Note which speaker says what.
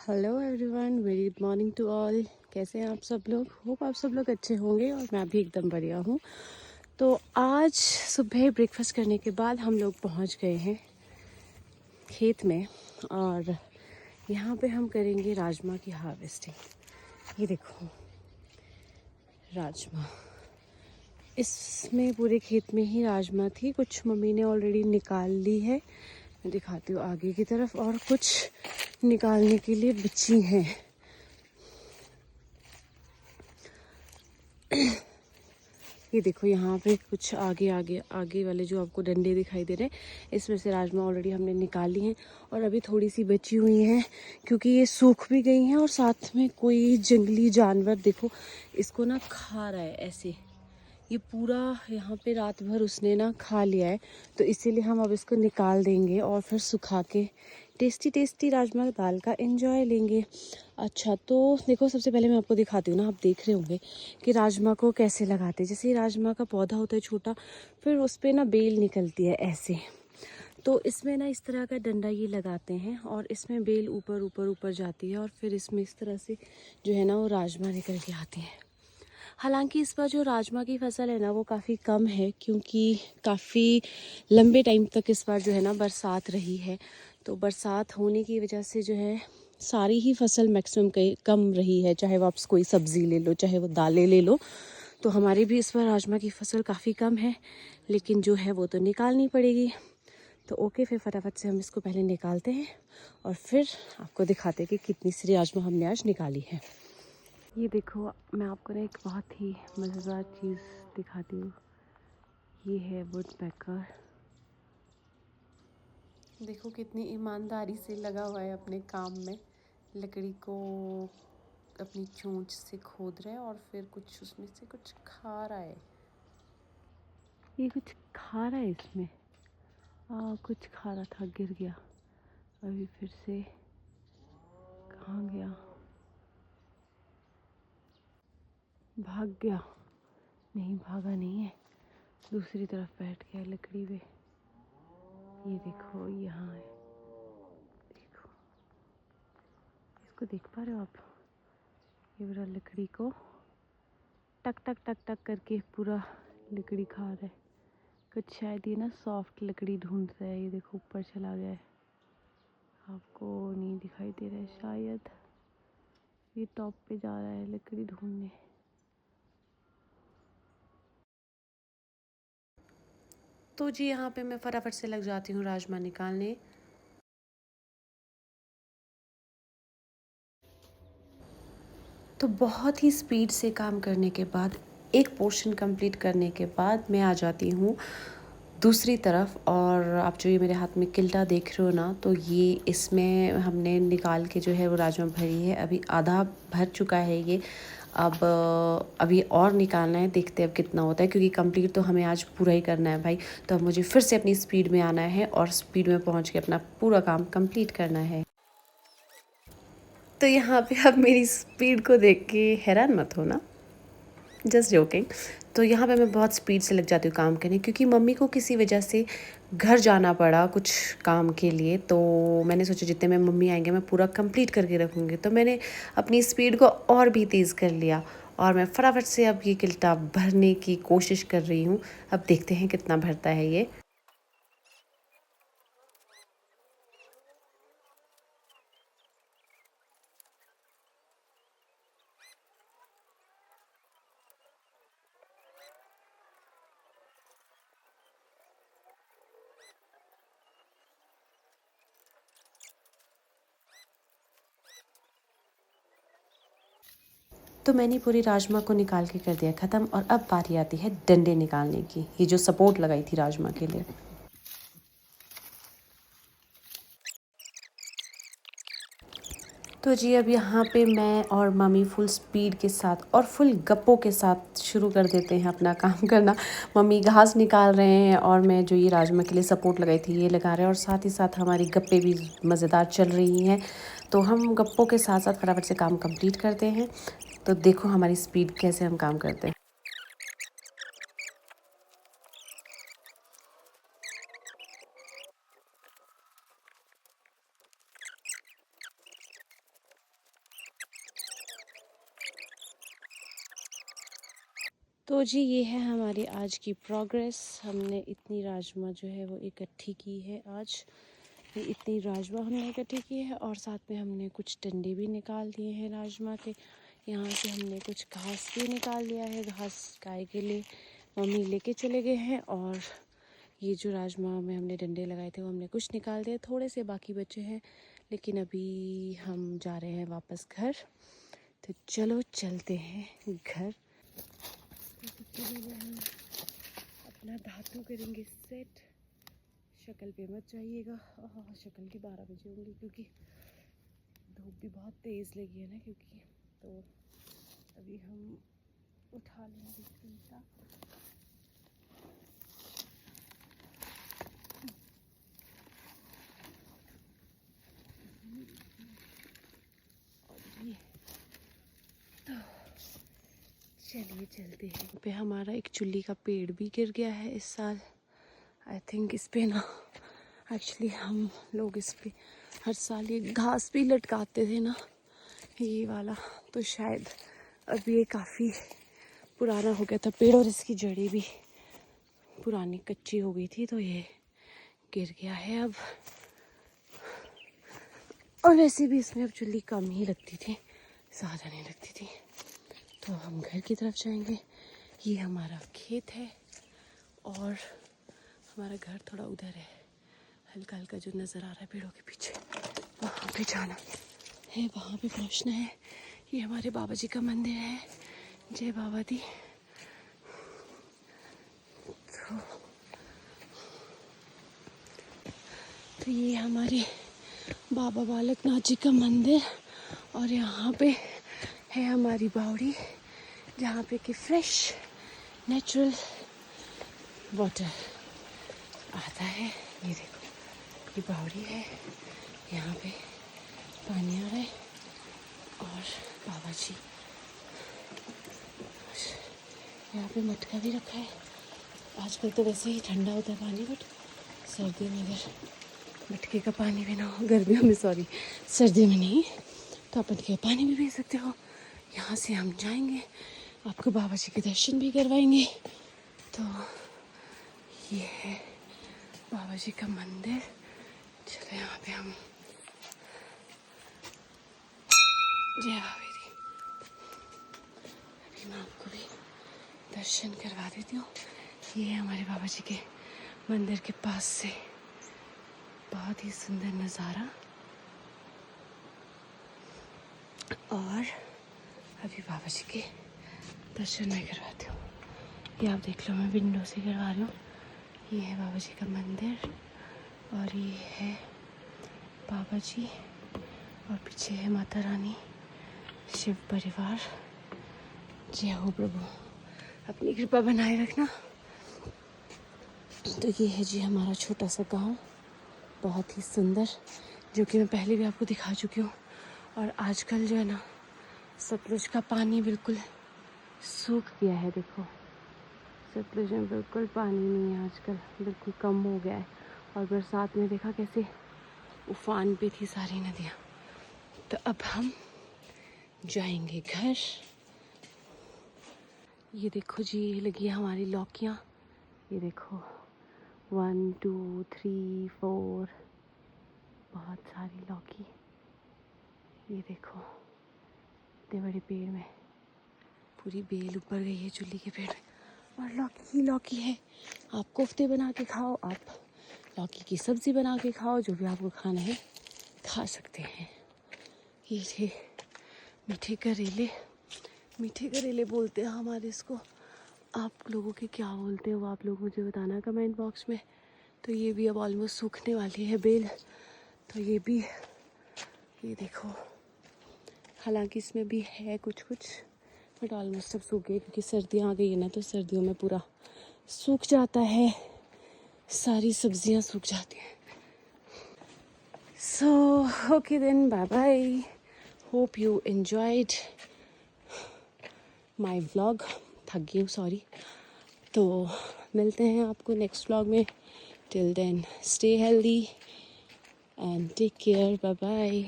Speaker 1: Hello everyone, very good morning to all. कैसे हैं आप सब लोग? होप आप सब लोग अच्छे होंगे और मैं भी एकदम बढ़िया हूँ। तो आज सुबह ब्रेकफास्ट करने के बाद हम लोग पहुँच गए हैं खेत में और यहाँ पे हम करेंगे राजमा की हार्वेस्टिंग। ये देखो राजमा, इसमें पूरे खेत में ही राजमा थी। कुछ मम्मी ने ऑलरेडी निकाल ली है, मैं दिखाती हूँ आगे की तरफ, और कुछ निकालने के लिए बची हैं। ये देखो यहाँ पे कुछ आगे आगे आगे वाले जो आपको डंडे दिखाई दे रहे हैं, इसमें से राजमा ऑलरेडी हमने निकाल ली हैं और अभी थोड़ी सी बची हुई हैं क्योंकि ये सूख भी गई हैं और साथ में कोई जंगली जानवर देखो इसको ना खा रहा है ऐसे। ये पूरा यहाँ पे रात भर उसने ना खा लिया है, तो इसीलिए हम अब इसको निकाल देंगे और फिर सुखा के टेस्टी टेस्टी राजमा दाल का एंजॉय लेंगे। अच्छा तो देखो, सबसे पहले मैं आपको दिखाती हूँ ना, आप देख रहे होंगे कि राजमा को कैसे लगाते हैं। जैसे ये राजमा का पौधा होता है छोटा, फिर उस पर ना बेल निकलती है ऐसे, तो इसमें ना इस तरह का डंडा ये लगाते हैं और इसमें बेल ऊपर ऊपर ऊपर जाती है और फिर इसमें इस तरह से जो है ना वो राजमा निकल के आते हैं। हालांकि इस बार जो राजमा की फसल है ना वो काफ़ी कम है क्योंकि काफ़ी लंबे टाइम तक इस बार जो है ना बरसात रही है। तो बरसात होने की वजह से जो है सारी ही फसल मैक्सिमम कम रही है। चाहे वो आप कोई सब्ज़ी ले लो, चाहे वो दालें ले लो, तो हमारी भी इस बार राजमा की फसल काफ़ी कम है, लेकिन जो है वो तो निकालनी पड़ेगी। तो ओके, फिर फटाफट से हम इसको पहले निकालते हैं और फिर आपको दिखाते हैं कि कितनी सी राजमा हमने आज निकाली है। ये देखो, मैं आपको ना एक बहुत ही मज़ेदार चीज़ दिखाती हूँ। ये है वुड पैकर। देखो कितनी ईमानदारी से लगा हुआ है अपने काम में। लकड़ी को अपनी चोंच से खोद रहा है और फिर कुछ उसमें से कुछ खा रहा है। ये कुछ खा रहा है इसमें। कुछ खा रहा था, गिर गया। अभी फिर से कहाँ गया? भाग गया? नहीं, भागा नहीं है, दूसरी तरफ बैठ गया लकड़ी पे। ये देखो यहाँ है, देखो इसको देख पा रहे हो आप? ये पूरा लकड़ी को टक टक टक टक करके पूरा लकड़ी खा रहा है। कुछ शायद ये ना सॉफ्ट लकड़ी ढूंढ रहा है। ये देखो ऊपर चला गया है, आपको नहीं दिखाई दे रहा है शायद। ये टॉप पे जा रहा है लकड़ी ढूंढने। तो जी यहाँ पे मैं फटाफट से लग जाती हूँ राजमा निकालने। तो बहुत ही स्पीड से काम करने के बाद, एक पोर्शन कंप्लीट करने के बाद मैं आ जाती हूँ दूसरी तरफ। और आप जो ये मेरे हाथ में किल्टा देख रहे हो ना, तो ये इसमें हमने निकाल के जो है वो राजमा भरी है। अभी आधा भर चुका है ये। अब अभी और निकालना है, देखते हैं अब कितना होता है, क्योंकि कंप्लीट तो हमें आज पूरा ही करना है भाई। तो अब मुझे फिर से अपनी स्पीड में आना है और स्पीड में पहुँच के अपना पूरा काम कंप्लीट करना है। तो यहाँ पे आप मेरी स्पीड को देख के हैरान मत हो ना, जस्ट जोकिंग। तो यहाँ पे मैं बहुत स्पीड से लग जाती हूँ काम करने, क्योंकि मम्मी को किसी वजह से घर जाना पड़ा कुछ काम के लिए। तो मैंने सोचा जितने में मम्मी आएंगे मैं पूरा कंप्लीट करके रखूँगी। तो मैंने अपनी स्पीड को और भी तेज़ कर लिया और मैं फटाफट से अब ये किल्टा भरने की कोशिश कर रही हूँ। अब देखते हैं कितना भरता है ये। तो मैंने पूरी राजमा को निकाल के कर दिया ख़त्म। और अब बारी आती है डंडे निकालने की, ये जो सपोर्ट लगाई थी राजमा के लिए। तो जी अब यहाँ पे मैं और मम्मी फुल स्पीड के साथ और फुल गप्पों के साथ शुरू कर देते हैं अपना काम करना। मम्मी घास निकाल रहे हैं और मैं जो ये राजमा के लिए सपोर्ट लगाई थी ये लगा रहे हैं, और साथ ही साथ हमारी गप्पे भी मज़ेदार चल रही हैं। तो हम गप्पों के साथ साथ फटाफट से काम कंप्लीट करते हैं। तो देखो हमारी स्पीड कैसे हम काम करते हैं। तो जी ये है हमारी आज की प्रोग्रेस। हमने इतनी राजमा जो है वो इकट्ठी की है आज। ये इतनी राजमा हमने इकट्ठी की है और साथ में हमने कुछ डंडे भी निकाल दिए हैं राजमा के। यहाँ से हमने कुछ घास भी निकाल लिया है, घास गाय के लिए मम्मी लेके चले गए हैं। और ये जो राजमा में हमने डंडे लगाए थे वो हमने कुछ निकाल दिए, थोड़े से बाकी बचे हैं। लेकिन अभी हम जा रहे हैं वापस घर, तो चलो चलते हैं घर। हम अपना धातु करेंगे सेट। शक्ल पे मत जाइएगा, शक्ल के 12 बजे होंगे क्योंकि धूप भी बहुत तेज़ लगी है ना, क्योंकि तो अभी हम उठा लेंगे चिंता। तो चलिए चलते हैं। पे हमारा एक चुल्ली का पेड़ भी गिर गया है इस साल। आई थिंक इस पे ना एक्चुअली हम लोग इस पे हर साल ये घास भी लटकाते थे ना, ये वाला। तो शायद अब ये काफ़ी पुराना हो गया था पेड़ और इसकी जड़ी भी पुरानी कच्ची हो गई थी, तो ये गिर गया है अब। और वैसे भी इसमें अब चुल्ली कम ही लगती थी, ज़्यादा नहीं लगती थी। तो हम घर की तरफ जाएंगे। ये हमारा खेत है और हमारा घर थोड़ा उधर है, हल्का हल्का जो नज़र आ रहा है पेड़ों के पीछे, वहाँ पे जाना है, वहाँ पे पहुँचना है। ये हमारे बाबा जी का मंदिर है, जय बाबा दी। तो ये हमारे बाबा बालकनाथ जी का मंदिर और यहाँ पे है हमारी बावड़ी, जहाँ पे कि फ्रेश नेचुरल वाटर आता है। ये देखो, ये बावड़ी है, यहाँ पे पानी आ रहा है और बाबा जी यहाँ पे मटका भी रखा है। आजकल तो वैसे ही ठंडा होता है पानी, बट सर्दियों में अगर मटके का पानी भी ना हो, गर्मियों में सॉरी सर्दियों में नहीं, तो आप मटके का पानी भी पी सकते हो। यहाँ से हम जाएंगे, आपको बाबा जी के दर्शन भी करवाएंगे। तो ये है बाबा जी का मंदिर। चलो यहाँ पे हम जय बाबा दी। अभी मैं आपको भी दर्शन करवा देती हूँ। ये है हमारे बाबा जी के मंदिर के पास से बहुत ही सुंदर नज़ारा। और अभी बाबा जी के दर्शन मैं करवाती हूँ। ये आप देख लो, मैं विंडो से करवा रही हूँ। ये है बाबा जी का मंदिर और ये है बाबा जी और पीछे है माता रानी, शिव परिवार। जय हो प्रभु, अपनी कृपा बनाए रखना। तो ये है जी हमारा छोटा सा गांव, बहुत ही सुंदर, जो कि मैं पहले भी आपको दिखा चुकी हूँ। और आजकल जो है ना, सतलुज का पानी बिल्कुल सूख गया है। देखो, सतलुज में बिल्कुल पानी नहीं है आजकल, बिल्कुल कम हो गया है। और बरसात में देखा कैसे उफान पे थी सारी नदियाँ। तो अब हम जाएंगे घर। ये देखो जी, ये लगी है हमारी लौकियाँ। ये देखो 1 2 3 4, बहुत सारी लौकी। ये देखो इतने बड़े पेड़ में पूरी बेल ऊपर गई है चुल्ली के पेड़ में, और लौकी ही लौकी है। आप कोफ्ते बना के खाओ, आप लौकी की सब्ज़ी बना के खाओ, जो भी आपको खाना है खा सकते हैं। ये थे मीठे करेले, मीठे करेले बोलते हैं हमारे इसको। आप लोगों के क्या बोलते हो, आप लोग मुझे बताना कमेंट बॉक्स में। तो ये भी अब ऑलमोस्ट सूखने वाली है बेल, तो ये भी, ये देखो, हालांकि इसमें भी है कुछ कुछ, बट ऑलमोस्ट सब सूख गए क्योंकि सर्दियाँ आ गई है ना, तो सर्दियों में पूरा सूख जाता है, सारी सब्जियाँ सूख जाती हैं। So okay then, bye bye, hope you enjoyed my vlog. थक गई हूँ, सॉरी। तो मिलते हैं आपको नेक्स्ट व्लॉग में। Till then stay healthy and take care, bye bye.